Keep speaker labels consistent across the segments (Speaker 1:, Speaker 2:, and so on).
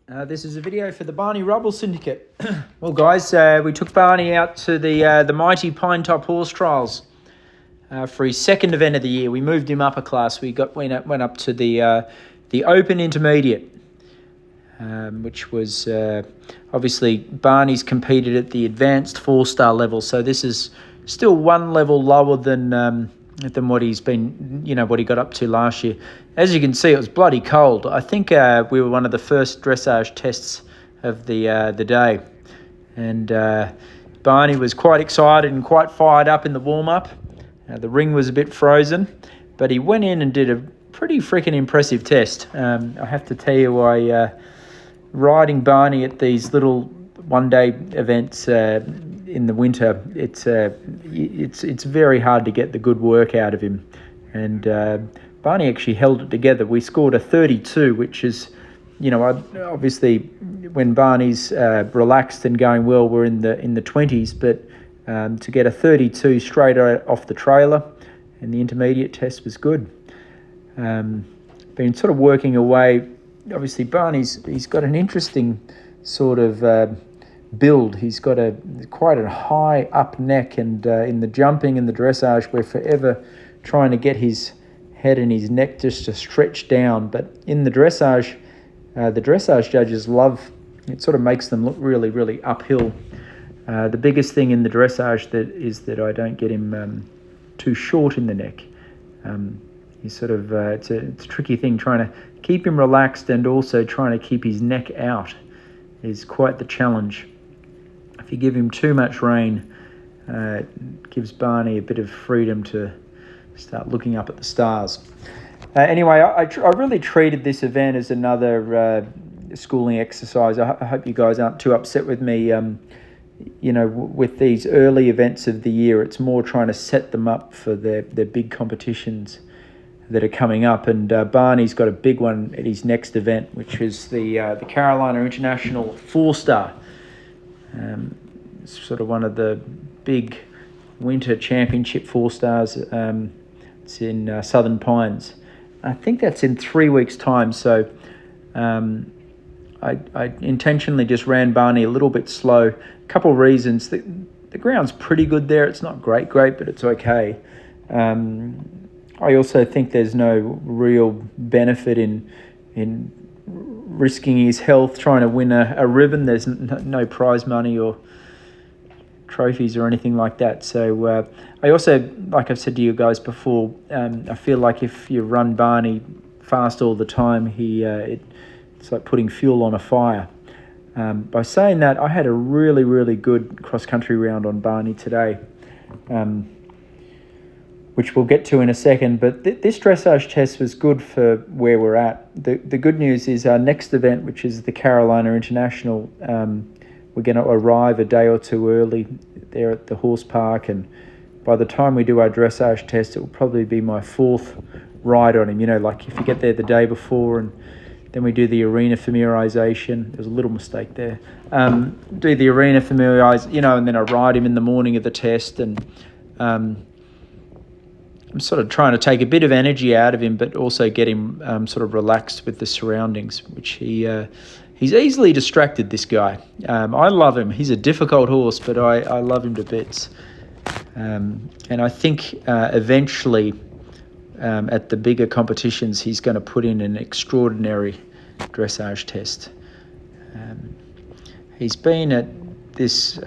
Speaker 1: This is a video for the Barney Rubble Syndicate. Well, guys, we took Barney out to the mighty Pine Top Horse Trials for his second event of the year. We moved him up a class. We went up to the Open Intermediate, which was obviously Barney's competed at the advanced 4-star level. So this is still one level lower than what he's been, what he got up to last year. As you can see, it was bloody cold. I think we were one of the first dressage tests of the day. And Barney was quite excited and quite fired up in the warm-up. The ring was a bit frozen, but he went in and did a pretty freaking impressive test. I have to tell you, riding Barney at these little one-day events in the winter, it's very hard to get the good work out of him. And Barney actually held it together. We scored a 32, which is, obviously when Barney's relaxed and going well, we're in the 20s. But to get a 32 straight off the trailer and the intermediate test was good. Been sort of working away. Obviously, he's got an interesting sort of build. He's got quite a high up neck, and in the jumping and the dressage, we're forever trying to get his head and his neck just to stretch down. But in the dressage judges love it. Sort of makes them look really, really uphill. The biggest thing in the dressage is that I don't get him too short in the neck. He's sort of it's a tricky thing trying to keep him relaxed and also trying to keep his neck out is quite the challenge. If you give him too much rein, it gives Barney a bit of freedom to start looking up at the stars. Anyway, I really treated this event as another schooling exercise. I hope you guys aren't too upset with me. With these early events of the year, it's more trying to set them up for their big competitions that are coming up. And Barney's got a big one at his next event, which is the Carolina International 4-star. It's sort of one of the big winter championship 4-stars. It's in Southern Pines. I think that's in 3 weeks' time. So I intentionally just ran Barney a little bit slow. A couple of reasons. The ground's pretty good there. It's not great, but it's okay. I also think there's no real benefit in risking his health trying to win a ribbon. There's no prize money or trophies or anything like that. So I also, like I've said to you guys before, I feel like if you run Barney fast all the time, it's like putting fuel on a fire. By saying that, I had a really, really good cross-country round on Barney today, which we'll get to in a second. But this dressage test was good for where we're at. The good news is our next event, which is the Carolina International, we're going to arrive a day or two early there at the horse park, and by the time we do our dressage test, it will probably be my 4th ride on him. Like if you get there the day before and then we do the arena familiarization. There's a little mistake there. Do the arena and then I ride him in the morning of the test, and I'm sort of trying to take a bit of energy out of him, but also get him sort of relaxed with the surroundings, which he's easily distracted, this guy. I love him. He's a difficult horse, but I love him to bits. And I think eventually at the bigger competitions, he's going to put in an extraordinary dressage test. He's been at this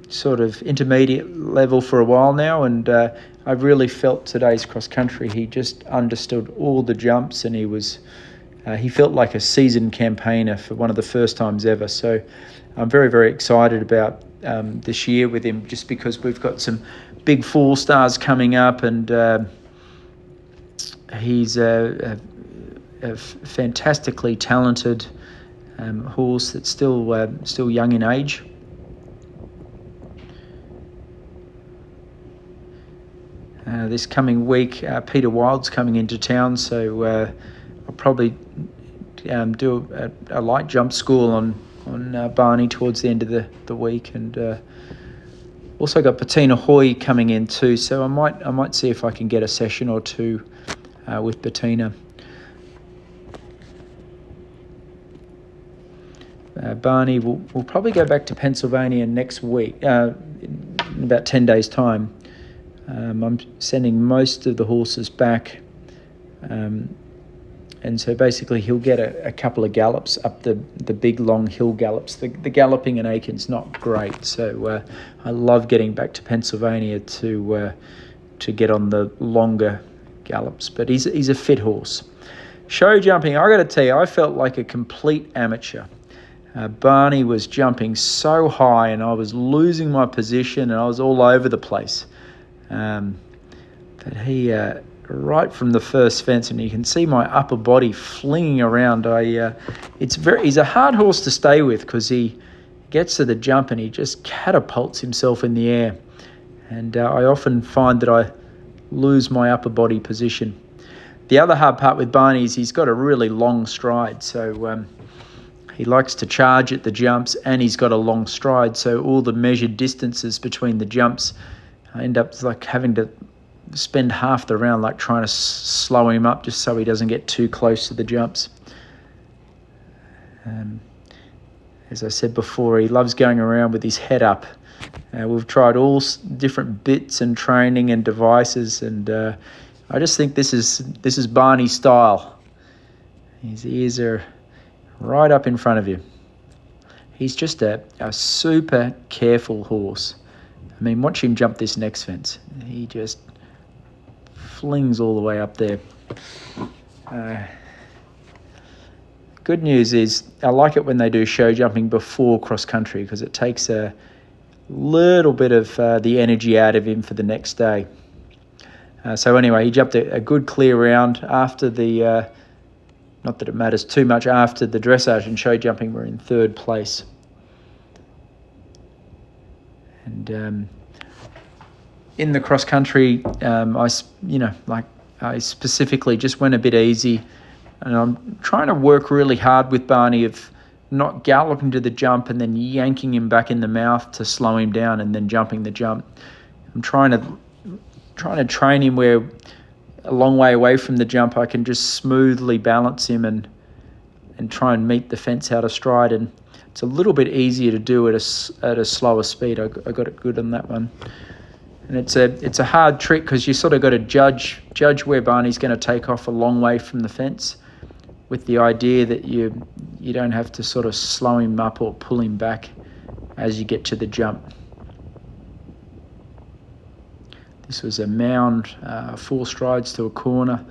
Speaker 1: sort of intermediate level for a while now, and I really felt today's cross-country, he just understood all the jumps, and he felt like a seasoned campaigner for one of the first times ever. So I'm very, very excited about this year with him, just because we've got some big 4-stars coming up, and he's a fantastically talented horse that's still young in age. This coming week, Peter Wild's coming into town, so I'll probably do a light jump school on Barney towards the end of the week, and also got Bettina Hoy coming in too. So I might see if I can get a session or two with Bettina. Barney will probably go back to Pennsylvania next week, in about 10 days' time. I'm sending most of the horses back, and so basically he'll get a couple of gallops up the big long hill gallops. The galloping in Aiken's not great, so I love getting back to Pennsylvania to get on the longer gallops. But he's a fit horse. Show jumping, I got to tell you, I felt like a complete amateur. Barney was jumping so high, and I was losing my position, and I was all over the place. But he, right from the first fence, and you can see my upper body flinging around. He's a hard horse to stay with because he gets to the jump and he just catapults himself in the air. And I often find that I lose my upper body position. The other hard part with Barney is he's got a really long stride, so he likes to charge at the jumps, and he's got a long stride, so all the measured distances between the jumps, I end up like having to spend half the round like trying to slow him up just so he doesn't get too close to the jumps. As I said before, he loves going around with his head up. We've tried all different bits and training and devices, and I just think this is Barney's style. His ears are right up in front of you. He's just a super careful horse. I mean, watch him jump this next fence. He just flings all the way up there. Good news is I like it when they do show jumping before cross country because it takes a little bit of the energy out of him for the next day. So anyway, he jumped a good clear round after the, not that it matters too much, after the dressage and show jumping were in third place. And in the cross country, I specifically just went a bit easy, and I'm trying to work really hard with Barney of not galloping to the jump and then yanking him back in the mouth to slow him down and then jumping the jump. I'm trying to train him where a long way away from the jump I can just smoothly balance him and try and meet the fence out of stride, and it's a little bit easier to do at a slower speed. I got it good on that one. And it's a hard trick because you sort of got to judge where Barney's going to take off a long way from the fence, with the idea that you don't have to sort of slow him up or pull him back as you get to the jump. This was a mound, 4 strides to a corner,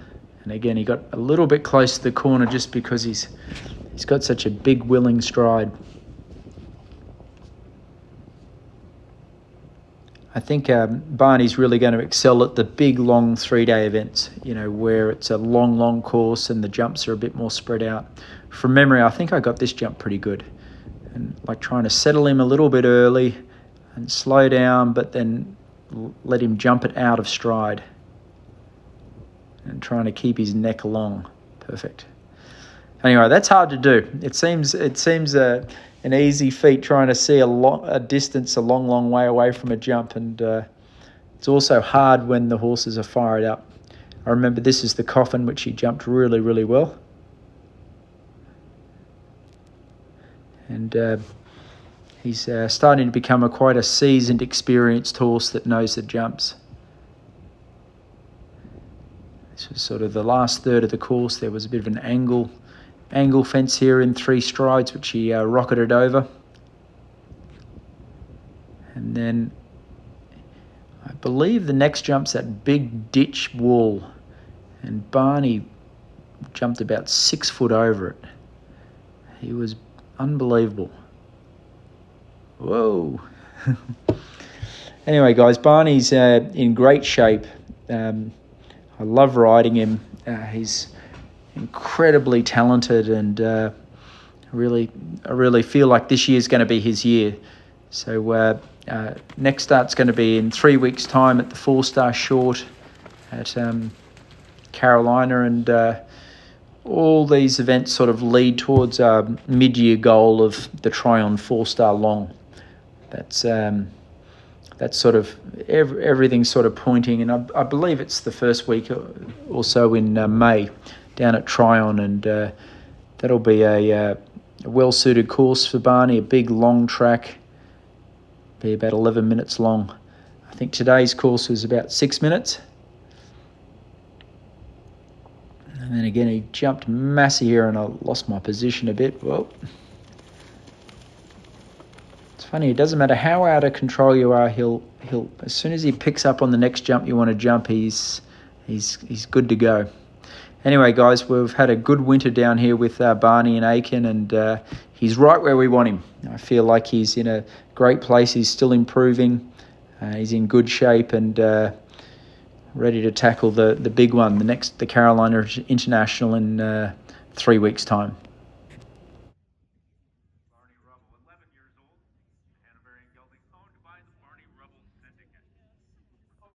Speaker 1: and again he got a little bit close to the corner just because he's got such a big willing stride. I think Barney's really going to excel at the big, long 3-day events, where it's a long course and the jumps are a bit more spread out. From memory, I think I got this jump pretty good. And like trying to settle him a little bit early and slow down, but then let him jump it out of stride. And trying to keep his neck long. Perfect. Anyway, that's hard to do. It seems an easy feat trying to see a distance a long way away from a jump, and it's also hard when the horses are fired up. I remember this is the Coffin, which he jumped really well, and he's starting to become quite a seasoned, experienced horse that knows the jumps. This was sort of the last third of the course. There was a bit of an angle fence here in 3 strides, which he rocketed over. And then I believe the next jump's that big ditch wall, and Barney jumped about 6 foot over it. He was unbelievable. Whoa. Anyway, guys, Barney's in great shape. I love riding him. He's incredibly talented, and I really feel like this year's going to be his year. So next start's going to be in 3 weeks' time at the 4-star short at Carolina, and all these events sort of lead towards our mid-year goal of the Tryon 4-star long. That's sort of everything's sort of pointing, and I believe it's the first week or so in May down at Tryon, and that'll be a a well-suited course for Barney, a big long track, be about 11 minutes long. I think today's course was about 6 minutes. And then again, he jumped massive here, and I lost my position a bit. Well, it's funny. It doesn't matter how out of control you are. He'll as soon as he picks up on the next jump you want to jump, he's good to go. Anyway, guys, we've had a good winter down here with Barney and Aiken, and he's right where we want him. I feel like he's in a great place. He's still improving. He's in good shape and ready to tackle the big one, the Carolina International in 3 weeks' time.